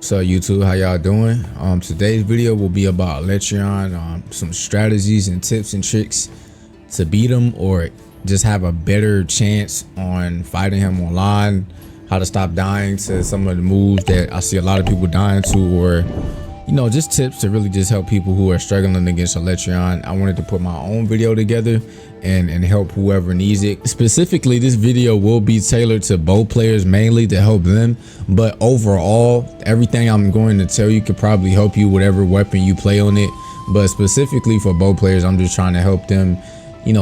So YouTube, how y'all doing? Today's video will be about Alatreon, some strategies and tips and tricks to beat him or just have a better chance on fighting him online, how to stop dying to some of the moves that I see a lot of people dying to, or just tips to really just help people who are struggling against Alatreon. I wanted to put my own video together and help whoever needs it. Specifically, this video will be tailored to bow players mainly to help them, but overall everything I'm going to tell you could probably help you whatever weapon you play on it. But specifically for bow players, I'm just trying to help them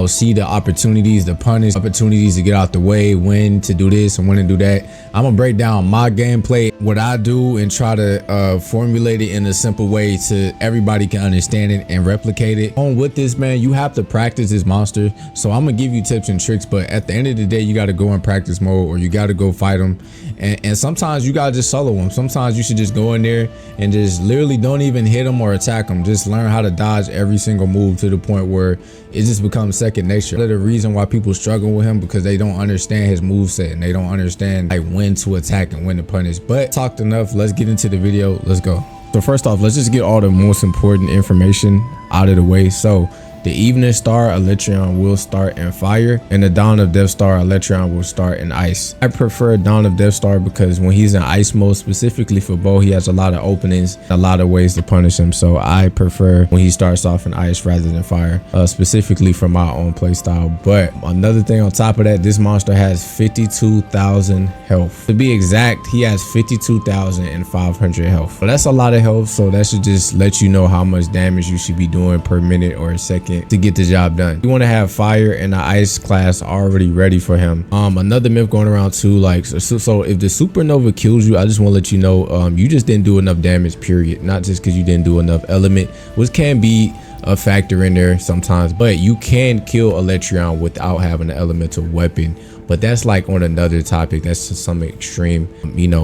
see the opportunities to punish, opportunities to get out the way, when to do this and when to do that. I'm gonna break down my gameplay, what I do, and try to formulate it in a simple way so everybody can understand it and replicate it. On with this, man, you have to practice this monster. So I'm gonna give you tips and tricks, but at the end of the day, you gotta go in practice mode or you gotta go fight them. And sometimes you gotta just solo them. Sometimes you should just go in there and just literally don't even hit them or attack them. Just learn how to dodge every single move to the point where it just becomes second nature. The reason why people struggle with him because they don't understand his moveset and they don't understand like when to attack and when to punish. But talked enough, let's get into the video. Let's go. So first off, let's just get all the most important information out of the way. So the Evening Star Alatreon will start in fire, and the Dawn of Death Star Alatreon will start in ice. I prefer Dawn of Death Star because when he's in ice mode, specifically for bow, he has a lot of openings, a lot of ways to punish him. So I prefer when he starts off in ice rather than fire, specifically for my own playstyle. But another thing on top of that, this monster has 52,000 health. To be exact, he has 52,500 health. But that's a lot of health, so that should just let you know how much damage you should be doing per minute or a second to get the job done. You want to have fire and the ice class already ready for him. Another myth going around too, like so if the supernova kills you, I just want to let you know you just didn't do enough damage, period. Not just because you didn't do enough element, which can be a factor in there sometimes, but you can kill Alatreon without having an elemental weapon. But that's like on another topic, that's to some extreme,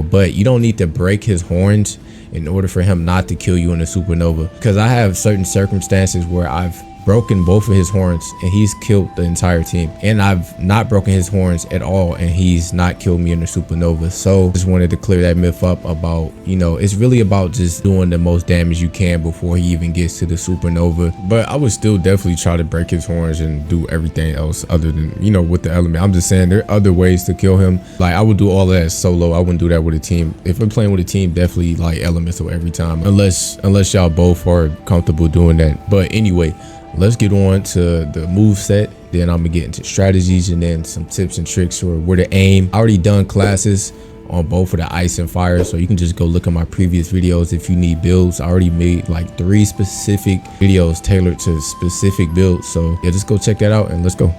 but you don't need to break his horns in order for him not to kill you in a supernova, because I have certain circumstances where I've broken both of his horns and he's killed the entire team, and I've not broken his horns at all and he's not killed me in the supernova. So just wanted to clear that myth up about it's really about just doing the most damage you can before he even gets to the supernova. But I would still definitely try to break his horns and do everything else other than with the element. I'm just saying there are other ways to kill him. Like I would do all of that solo. I wouldn't do that with a team. If I'm playing with a team, definitely like elemental every time, unless y'all both are comfortable doing that. But anyway, let's get on to the move set. Then I'm gonna get into strategies and then some tips and tricks for where to aim. I already done classes on both of the ice and fire, so you can just go look at my previous videos if you need builds. I already made like 3 specific videos tailored to specific builds, so yeah, just go check that out and let's go.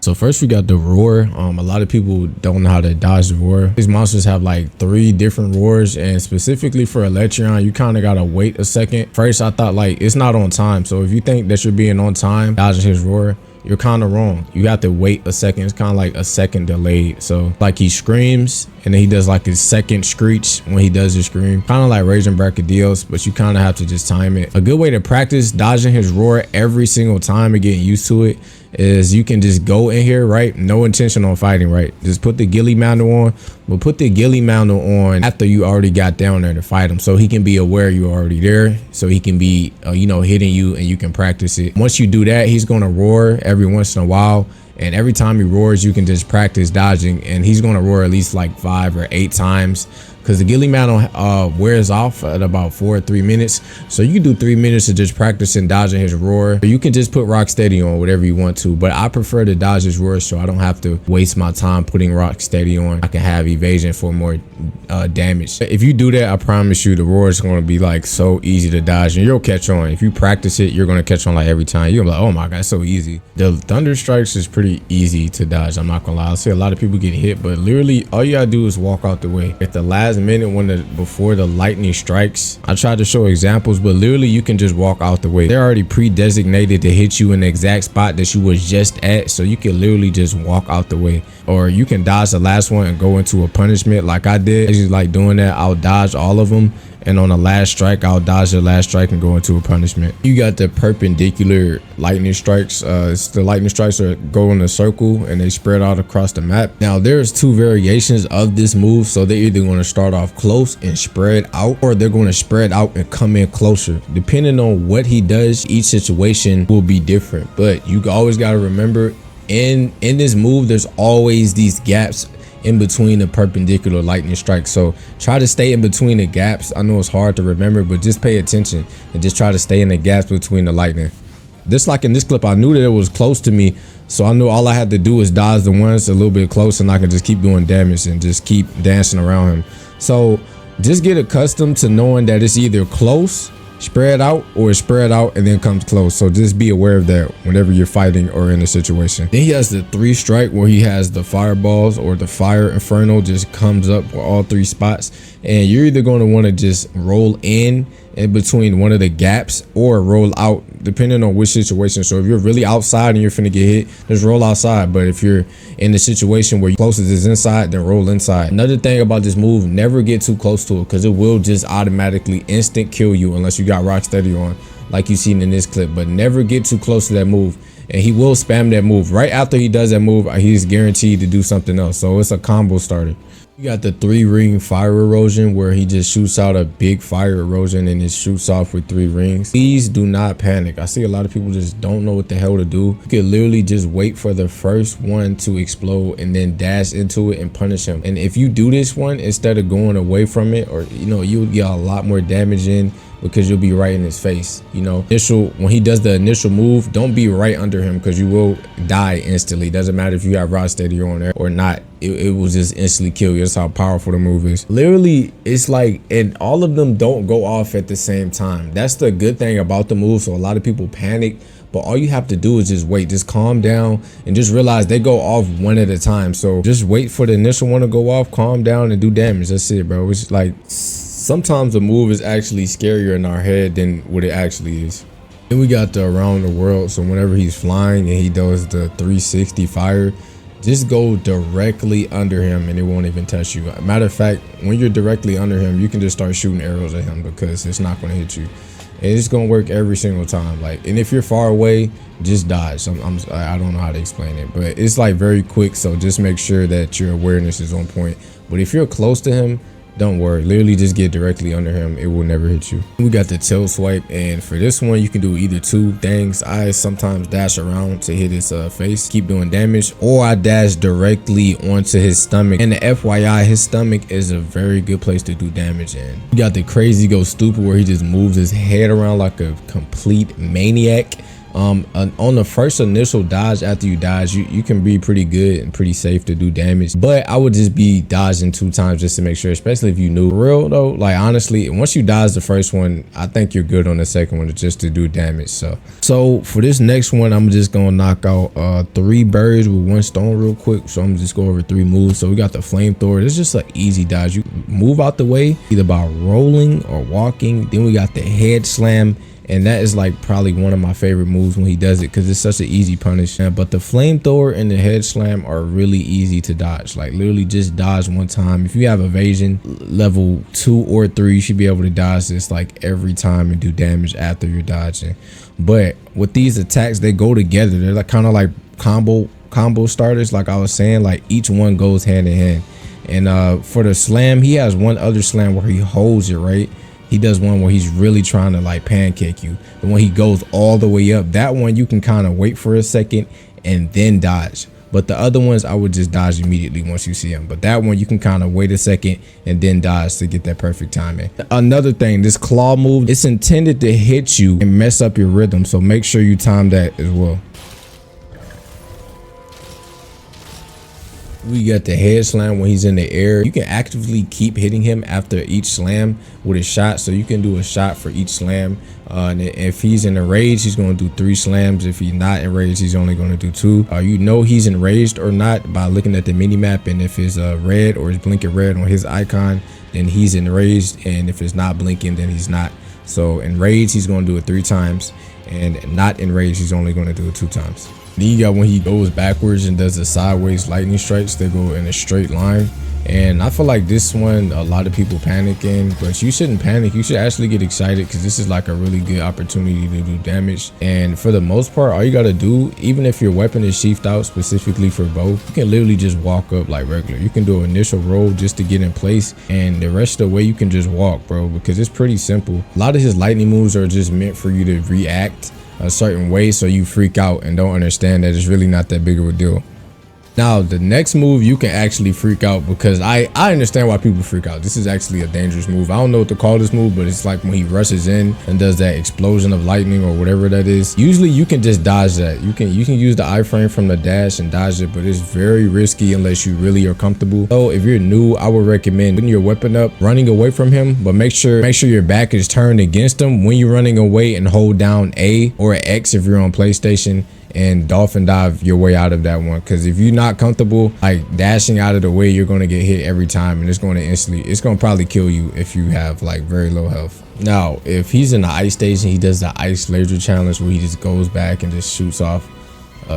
So first we got the roar. A lot of people don't know how to dodge the roar. These monsters have like 3 different roars, and specifically for Alatreon, you kind of gotta wait a second. First I thought like it's not on time, so if you think that you're being on time dodging his roar, you're kind of wrong. You have to wait a second. It's kind of like a second delayed. So like he screams and then he does like his second screech when he does his scream, kind of like Raging Brachydios, but you kind of have to just time it. A good way to practice dodging his roar every single time and getting used to it is you can just go in here, right? No intention on fighting, right? Just put the ghillie mounter on, but put the ghillie mounter on after you already got down there to fight him, so he can be aware you're already there, so he can be hitting you and you can practice it. Once you do that, he's gonna roar every once in a while, and every time he roars you can just practice dodging, and he's gonna roar at least like 5 or 8 times, because the ghillie mounter wears off at about 4 or 3 minutes. So you can do 3 minutes of just practicing dodging his roar. You can just put rock steady on whatever you want to, but I prefer to dodge his roar so I don't have to waste my time putting rock steady on. I can have evasion for more damage. If you do that, I promise you the roar is going to be like so easy to dodge and you'll catch on. If you practice it, you're going to catch on like every time. You're like, oh my god, it's so easy. The thunder strikes is pretty easy to dodge, I'm not gonna lie. I see a lot of people get hit, but literally all you gotta do is walk out the way. At the last minute before the lightning strikes, I tried to show examples, but literally you can just walk out the way. They're already pre-designated to hit you in the exact spot that you was just at, so you can literally just walk out the way. Or you can dodge the last one and go into a punishment like I did. I just like doing that. I'll dodge all of them and on the last strike I'll dodge the last strike and go into a punishment. You got the perpendicular lightning strikes. It's the lightning strikes that go in a circle and they spread out across the map. Now there's two variations of this move, so they're either going to start off close and spread out, or they're going to spread out and come in closer. Depending on what he does, each situation will be different, but you always got to remember in this move there's always these gaps in between the perpendicular lightning strikes, so try to stay in between the gaps. I know it's hard to remember, but just pay attention and just try to stay in the gaps between the lightning. Just like in this clip, I knew that it was close to me, so I knew all I had to do was dodge the ones a little bit close and I can just keep doing damage and just keep dancing around him. So just get accustomed to knowing that it's either close, spread out, or spread out and then comes close. So just be aware of that whenever you're fighting or in a situation. Then he has the 3 strike where he has the fireballs, or the fire inferno just comes up for all 3 spots, and you're either going to want to just roll in between one of the gaps or roll out depending on which situation. So if you're really outside and you're finna get hit, just roll outside. But if you're in the situation where closest is inside, then roll inside. Another thing about this move, never get too close to it, because it will just automatically instant kill you unless you got Rocksteady on, like you seen in this clip. But never get too close to that move, and he will spam that move. Right after he does that move, he's guaranteed to do something else, so it's a combo starter. You got the 3-ring fire erosion where he just shoots out a big fire erosion and it shoots off with 3 rings. Please do not panic. I see a lot of people just don't know what the hell to do. You can literally just wait for the first one to explode and then dash into it and punish him. And if you do this one instead of going away from it, or you'll get a lot more damage in, because you'll be right in his face. When he does the initial move, don't be right under him, because you will die instantly. Doesn't matter if you have Rocksteady on there or not, it will just instantly kill you. That's how powerful the move is. Literally, it's like, and all of them don't go off at the same time. That's the good thing about the move. So a lot of people panic, but all you have to do is just wait, just calm down and just realize they go off one at a time. So just wait for the initial one to go off, calm down and do damage. That's it, bro. It's like, sometimes the move is actually scarier in our head than what it actually is. Then we got the around the world. So whenever he's flying and he does the 360 fire, just go directly under him and it won't even touch you. Matter of fact, when you're directly under him, you can just start shooting arrows at him, because it's not going to hit you. And it's going to work every single time. And if you're far away, just dodge. I don't know how to explain it, but it's like very quick. So just make sure that your awareness is on point. But if you're close to him, don't worry, literally just get directly under him. It will never hit you. We got the tail swipe, and for this one you can do either 2 things. I sometimes dash around to hit his face, keep doing damage, or I dash directly onto his stomach. And the FYI, his stomach is a very good place to do damage in. You got the crazy go stupid where he just moves his head around like a complete maniac. On the first initial dodge, after you dodge, you can be pretty good and pretty safe to do damage, but I would just be dodging 2 times just to make sure, especially if you knew. For real though, like honestly, once you dodge the first one, I think you're good on the second one just to do damage. So for this next one, I'm just gonna knock out 3 birds with 1 stone real quick. So I'm just go over 3 moves. So we got the flamethrower. It's just an easy dodge. You move out the way either by rolling or walking. Then we got the head slam, and that is like probably one of my favorite moves when he does it, because it's such an easy punish. But the flamethrower and the head slam are really easy to dodge. Like literally just dodge 1 time. If you have evasion level 2 or 3, you should be able to dodge this like every time and do damage after you're dodging. But with these attacks, they go together. They're like kind of like combo starters. Like I was saying, like each one goes hand in hand. And for the slam, he has one other slam where he holds it, right? He does one where he's really trying to like pancake you. The one he goes all the way up, that one you can kind of wait for a second and then dodge. But the other ones, I would just dodge immediately once you see him. But that one you can kind of wait a second and then dodge to get that perfect timing. Another thing, this claw move, it's intended to hit you and mess up your rhythm, so make sure you time that as well. We got the head slam when he's in the air. You can actively keep hitting him after each slam with a shot, so you can do a shot for each slam. And if he's in a rage, he's going to do 3 slams. If he's not enraged, he's only going to do 2. You know he's enraged or not by looking at the mini map, and if it's red or it's blinking red on his icon, then he's enraged, and if it's not blinking, then he's not. So enraged, he's going to do it 3 times, and not enraged, he's only going to do it 2 times. Then you got when he goes backwards and does the sideways lightning strikes. They go in a straight line, And I feel like this one, a lot of people panicking, but you shouldn't panic. You should actually get excited because this is like a really good opportunity to do damage. And for the most part, all you got to do, even if your weapon is sheathed out specifically for both, you can literally just walk up like regular. You can do an initial roll just to get in place, and the rest of the way you can just walk, bro, because it's pretty simple. A lot of his lightning moves are just meant for you to react a certain way so you freak out and don't understand that it's really not that big of a deal. Now, the next move, you can actually freak out, because I understand why people freak out. This is actually a dangerous move. I don't know what to call this move, but it's like when he rushes in and does that explosion of lightning or whatever that is. Usually you can just dodge that. You can use the iframe from the dash and dodge it, but it's very risky unless you really are comfortable. So if you're new, I would recommend putting your weapon up, running away from him, but make sure your back is turned against him when you're running away, and hold down A or X if you're on PlayStation, and dolphin dive your way out of that one. Because if you're not comfortable like dashing out of the way, you're going to get hit every time, and it's going to probably kill you if you have like very low health. Now, if he's in the ice station, he does the ice laser challenge where he just goes back and just shoots off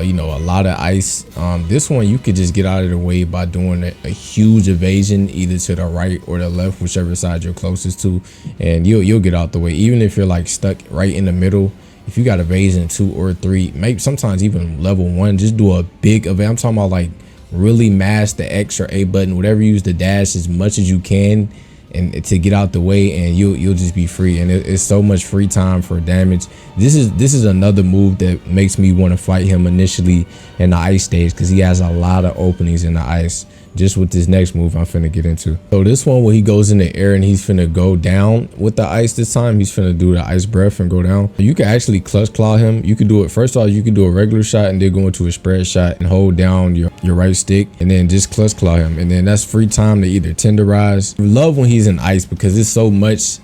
you know, a lot of ice. This one you could just get out of the way by doing a huge evasion either to the right or the left, whichever side you're closest to, and you'll get out the way. Even if you're like stuck right in the middle, if you got evasion 2 or 3, maybe sometimes even level 1, just do a big evade. I'm talking about like really mash the X or A button, whatever you use, the dash as much as you can, and to get out the way, and you'll just be free. And it's so much free time for damage. This is another move that makes me want to fight him initially in the ice stage, because he has a lot of openings in the ice. Just with this next move I'm finna get into. So this one where he goes in the air and he's finna go down with the ice this time, he's finna do the ice breath and go down. You can actually clutch claw him. You can do it, first off, you can do a regular shot and then go into a spread shot and hold down your right stick and then just clutch claw him. And then that's free time to either tenderize. I love when he's in ice because it's so much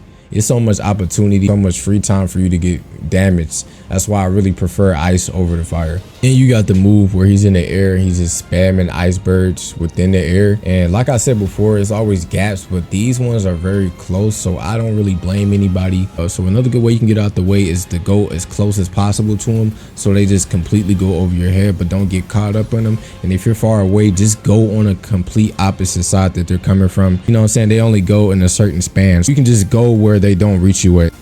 opportunity, so much free time for you to get damage. That's why I really prefer ice over the fire. Then you got the move where he's in the air and he's just spamming icebergs within the air. And like I said before, it's always gaps, but these ones are very close, so I don't really blame anybody. So another good way you can get out the way is to go as close as possible to them, so they just completely go over your head, but don't get caught up in them. And if you're far away, just go on a complete opposite side that they're coming from. You know what I'm saying? They only go in a certain span. So you can just go where they don't reach you at.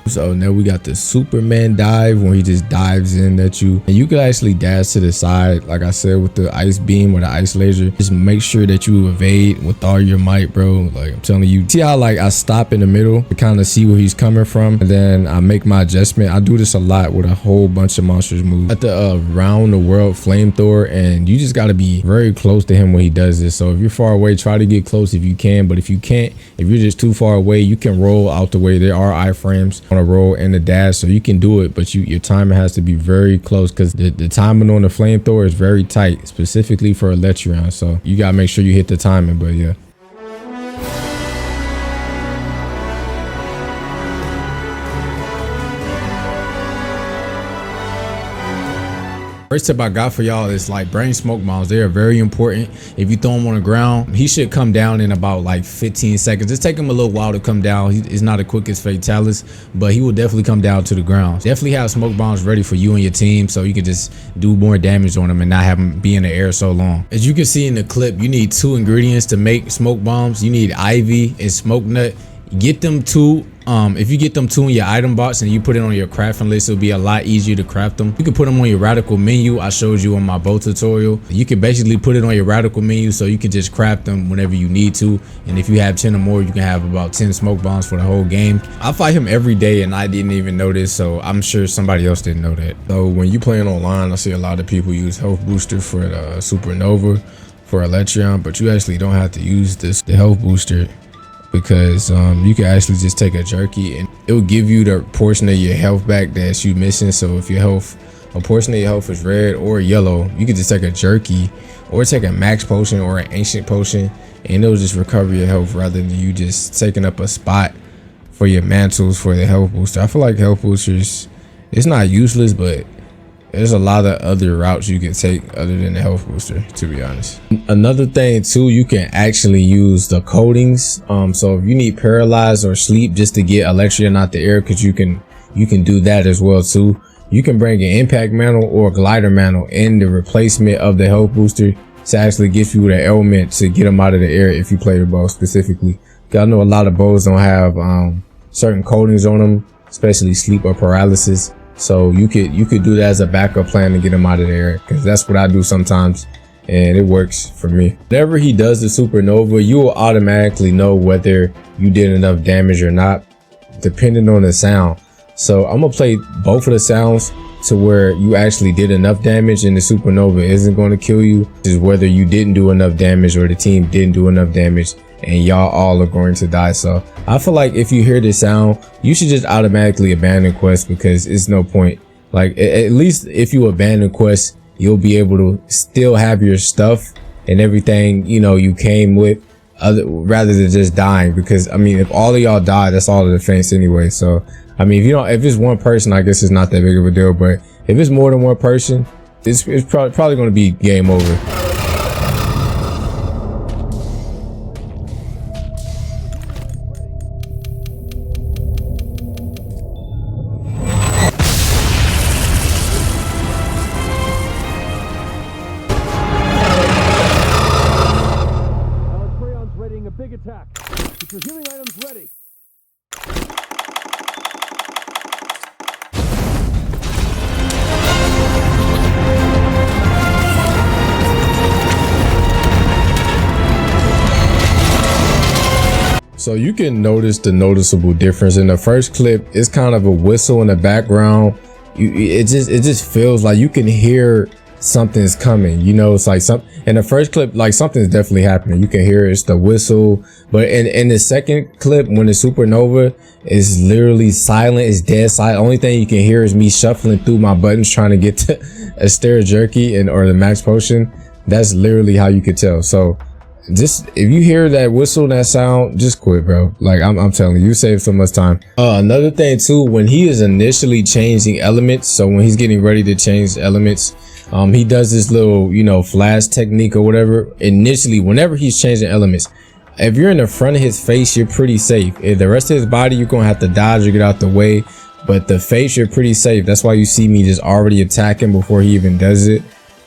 So now we got the Superman dive where he just dives in at you, and you can actually dash to the side like I said with the ice beam or the ice laser. Just make sure that you evade with all your might, bro. Like I'm telling you, see how like I stop in the middle to kind of see where he's coming from, and then I make my adjustment. I do this a lot with a whole bunch of monsters moves at the round the world flamethrower, and you just got to be very close to him when he does this. So if you're far away, try to get close if you can, but if you can't, if you're just too far away, you can roll out the way. There are iframes on a roll and the dash, so you can do it, but your timer has to be very close, because the timing on the flamethrower is very tight, specifically for Alatreon, so you gotta make sure you hit the timing. But yeah, first tip I got for y'all is like brain smoke bombs. They are very important. If you throw them on the ground, he should come down in about like 15 seconds. Just take him a little while to come down. He's not the quickest fatalis, but he will definitely come down to the ground. Definitely have smoke bombs ready for you and your team, so you can just do more damage on them and not have them be in the air so long. As you can see in the clip, you need 2 ingredients to make smoke bombs. You need ivy and smoke nut. Get them 2. If you get them 2 in your item box and you put it on your crafting list, it'll be a lot easier to craft them. You can put them on your radical menu. I showed you on my bow tutorial. You can basically put it on your radical menu, so you can just craft them whenever you need to. And if you have 10 or more, you can have about 10 smoke bombs for the whole game. I fight him every day and I didn't even know this, so I'm sure somebody else didn't know that. So when you playing online, I see a lot of people use health booster for the supernova for Alatreon, but you actually don't have to use the health booster, because you can actually just take a jerky and it will give you the portion of your health back that you missing. So if a portion of your health is red or yellow, you can just take a jerky or take a max potion or an ancient potion, and it'll just recover your health rather than you just taking up a spot for your mantles for the health booster. I feel like health boosters, it's not useless, but there's a lot of other routes you can take other than the health booster, to be honest. Another thing too, you can actually use the coatings. So if you need paralyzed or sleep just to get Alatreon out the air, because you can do that as well too. You can bring an impact mantle or glider mantle in the replacement of the health booster to actually give you the element to get them out of the air if you play the bow specifically. I know a lot of bows don't have certain coatings on them, especially sleep or paralysis. So you could do that as a backup plan to get them out of the air, because that's what I do sometimes, and it works for me. Whenever he does the supernova, you will automatically know whether you did enough damage or not, depending on the sound. So I'm gonna play both of the sounds to where you actually did enough damage and the supernova isn't going to kill you. Is whether you didn't do enough damage or the team didn't do enough damage and y'all all are going to die. So I feel like if you hear this sound, you should just automatically abandon quest, because it's no point. Like, at least if you abandon quest, you'll be able to still have your stuff and everything, you know, you came with, rather than just dying. Because I mean, if all of y'all die, that's all the defense anyway. So I mean, if it's one person, I guess it's not that big of a deal. But if it's more than one person, it's probably going to be game over. Alatreon's readying a big attack. Get your healing items ready. So you can notice the noticeable difference. In the first clip, it's kind of a whistle in the background. It just feels like you can hear something's coming. You know, it's like in the first clip, like something's definitely happening. You can hear it's the whistle. But in the second clip, when the supernova is literally silent, it's dead silent. Only thing you can hear is me shuffling through my buttons trying to get to a stir jerky or the max potion. That's literally how you could tell. So just if you hear that whistle, that sound, just quit, bro. Like I'm telling you, save so much time. Another thing too, when he is initially changing elements, so when he's getting ready to change elements, he does this little, you know, flash technique or whatever. Initially, whenever he's changing elements, if you're in the front of his face, you're pretty safe. If the rest of his body, you're gonna have to dodge or get out the way, but the face, you're pretty safe. That's why you see me just already attacking before he even does it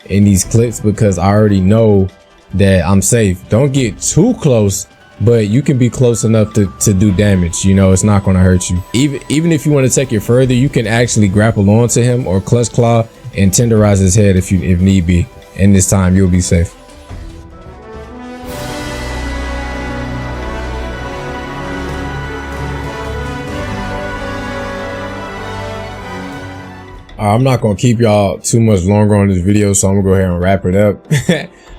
in these clips, because I already know that I'm safe. Don't get too close, but you can be close enough to do damage. You know, it's not going to hurt you. Even if you want to take it further, you can actually grapple onto him or clutch claw and tenderize his head if need be. And this time you'll be safe. I'm not going to keep y'all too much longer on this video, so I'm going to go ahead and wrap it up.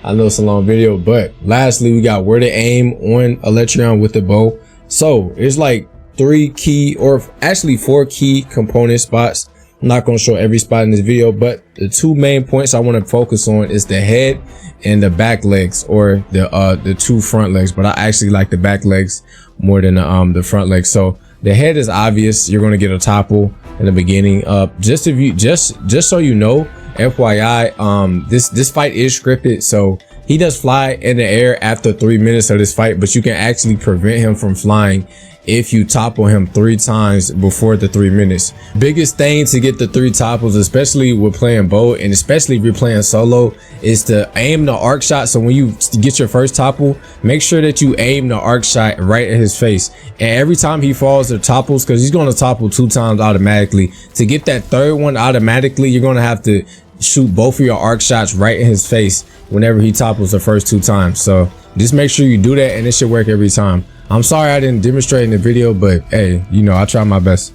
I know it's a long video, but lastly, we got where to aim on Alatreon with the bow. So it's like 3 key, or actually 4 key component spots. I'm not going to show every spot in this video, but the 2 main points I want to focus on is the head and the back legs, or the 2 front legs. But I actually like the back legs more than the front legs. So the head is obvious. You're going to get a topple in the beginning. Just so you know, FYI, this fight is scripted, so he does fly in the air after 3 minutes of this fight, but you can actually prevent him from flying if you topple him 3 times before the 3 minutes. Biggest thing to get the 3 topples, especially with playing bow, and especially if you're playing solo, is to aim the arc shot. So when you get your first topple, make sure that you aim the arc shot right at his face, and every time he falls or topples, because he's going to topple 2 times automatically, to get that 3rd one automatically, you're going to have to shoot both of your arc shots right in his face whenever he topples the first 2 times. So just make sure you do that, and it should work every time. I'm sorry I didn't demonstrate in the video, but hey, you know, I try my best.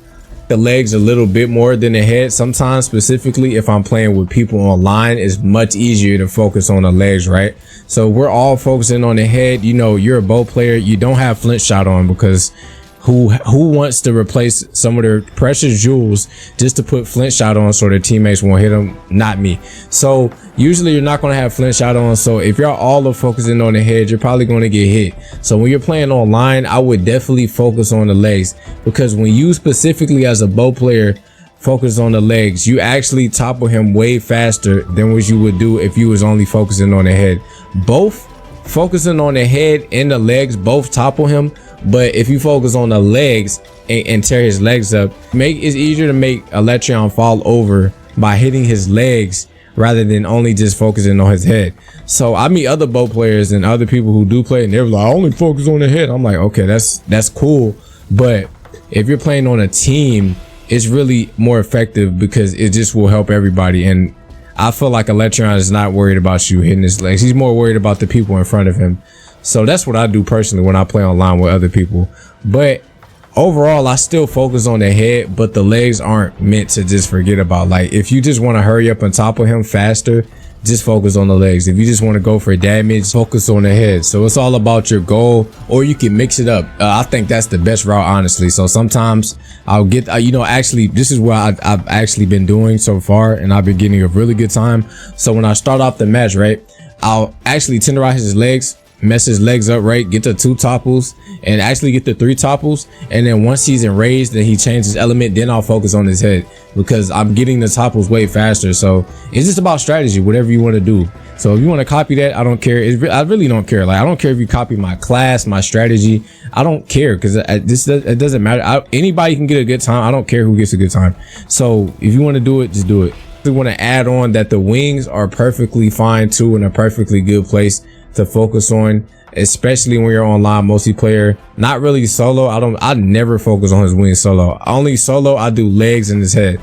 The legs a little bit more than the head sometimes, specifically if I'm playing with people online. It's much easier to focus on the legs, right? So we're all focusing on the head. You know, you're a bow player, you don't have flint shot on, because who wants to replace some of their precious jewels just to put flint shot on so their teammates won't hit them? Not me. So usually you're not going to have flint shot on. So if you're all focusing on the head, you're probably going to get hit. So when you're playing online, I would definitely focus on the legs, because when you specifically as a bow player focus on the legs, you actually topple him way faster than what you would do if you was only focusing on the head. Both focusing on the head and the legs both topple him, but if you focus on the legs and tear his legs up, it's easier to make Alatreon fall over by hitting his legs rather than only just focusing on his head. So I meet other bow players and other people who do play, and they're like, I only focus on the head. I'm like, okay, that's cool, but if you're playing on a team, it's really more effective because it just will help everybody. And I feel like Alatreon is not worried about you hitting his legs. He's more worried about the people in front of him. So that's what I do personally when I play online with other people. But overall, I still focus on the head, but the legs aren't meant to just forget about. Like, if you just want to hurry up and topple him faster, just focus on the legs. If you just want to go for damage, focus on the head. So it's all about your goal, or you can mix it up. I think that's the best route, honestly. So sometimes I'll get, you know, actually, this is what I've actually been doing so far, and I've been getting a really good time. So when I start off the match, right, I'll actually tenderize his legs, mess his legs up, right, get the 2 topples and actually get the 3 topples, and then once he's enraged and he changes element, then I'll focus on his head because I'm getting the topples way faster. So it's just about strategy, whatever you want to do. So if you want to copy that, I don't care. I really don't care. Like, I don't care if you copy my class, my strategy. I don't care, because it doesn't matter. Anybody can get a good time. I don't care who gets a good time. So if you want to do it, just do it. I want to add on that the wings are perfectly fine too, and a perfectly good place to focus on, especially when you're online multiplayer. Not really solo. I never focus on his wings solo. Only solo I do legs and his head.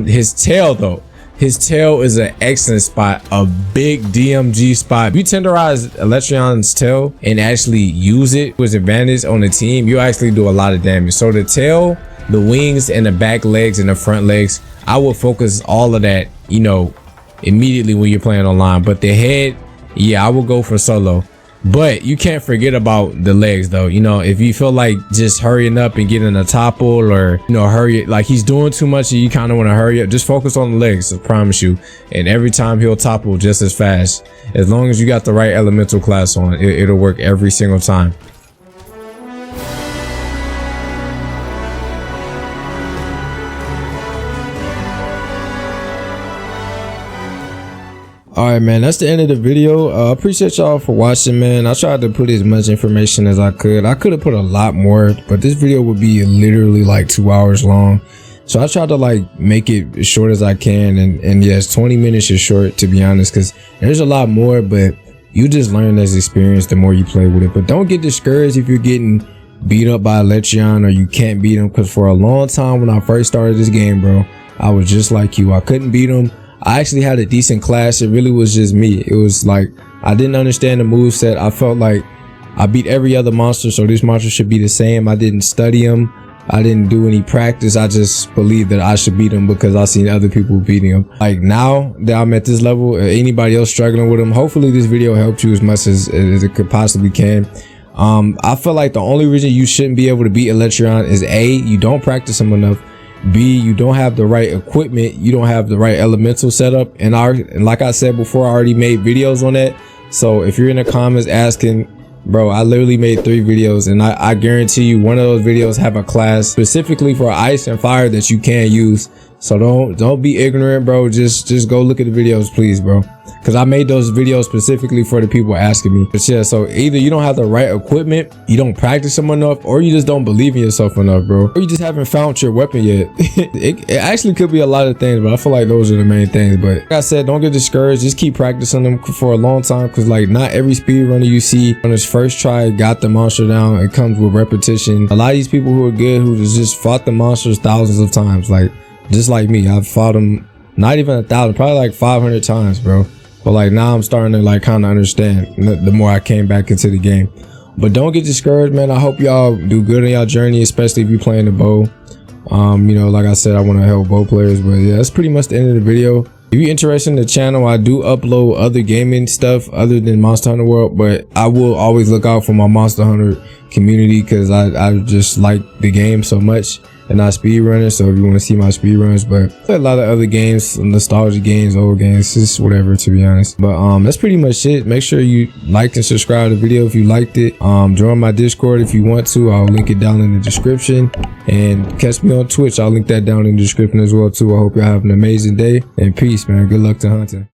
His tail though, his tail is an excellent spot, a big DMG spot. If you tenderize Alatreon's tail and actually use it to his advantage on the team, you actually do a lot of damage. So the tail, the wings, and the back legs and the front legs, I will focus all of that, you know, immediately when you're playing online. But the head, yeah, I will go for solo. But you can't forget about the legs though. You know, if you feel like just hurrying up and getting a topple, or, you know, hurry, like he's doing too much and you kind of want to hurry up, just focus on the legs, I promise you. And every time he'll topple just as fast. As long as you got the right elemental class on, it'll work every single time. All right, man, that's the end of the video. I appreciate y'all for watching, man. I tried to put as much information as I could. I could have put a lot more, but this video would be literally like 2 hours long. So I tried to like make it as short as I can. And yes, 20 minutes is short, to be honest, because there's a lot more, but you just learn as experience the more you play with it. But don't get discouraged if you're getting beat up by Alatreon or you can't beat him, because for a long time when I first started this game, bro, I was just like you. I couldn't beat him. I actually had a decent class. It really was just me. It was like, I didn't understand the moveset. I felt like I beat every other monster, so this monster should be the same. I didn't study him. I didn't do any practice. I just believed that I should beat him because I seen other people beating him. Like, now that I'm at this level, anybody else struggling with him, hopefully this video helped you as much as it could possibly can. I feel like the only reason you shouldn't be able to beat Alatreon is A, you don't practice him enough. B, you don't have the right equipment, you don't have the right elemental setup. And like I said before, I already made videos on that. So if you're in the comments asking, bro, I literally made 3 videos, and I guarantee you one of those videos have a class specifically for ice and fire that you can use. So don't be ignorant, bro. Just go look at the videos, please, bro, because I made those videos specifically for the people asking me. But yeah, so either you don't have the right equipment, you don't practice them enough, or you just don't believe in yourself enough, bro, or you just haven't found your weapon yet. it actually could be a lot of things, but I feel like those are the main things. But like I said, don't get discouraged. Just keep practicing them for a long time, because like not every speedrunner you see on his first try got the monster down. It comes with repetition. A lot of these people who are good, who just fought the monsters thousands of times, like just like me, I've fought them not even 1,000, probably like 500 times, bro. But like now I'm starting to like kind of understand the more I came back into the game. But don't get discouraged, man. I hope y'all do good on y'all journey, especially if you're playing the bow. You know, like I said, I want to help bow players. But yeah, that's pretty much the end of the video. If you're interested in the channel, I do upload other gaming stuff other than Monster Hunter World, but I will always look out for my Monster Hunter community, because I just like the game so much. And not speedrunners, so if you want to see my speedruns, but I play a lot of other games, nostalgia games, old games, just whatever, to be honest. But that's pretty much it. Make sure you like and subscribe to the video if you liked it. Join my Discord if you want to. I'll link it down in the description, and catch me on Twitch. I'll link that down in the description as well too. I hope y'all have an amazing day, and peace, man. Good luck to hunting.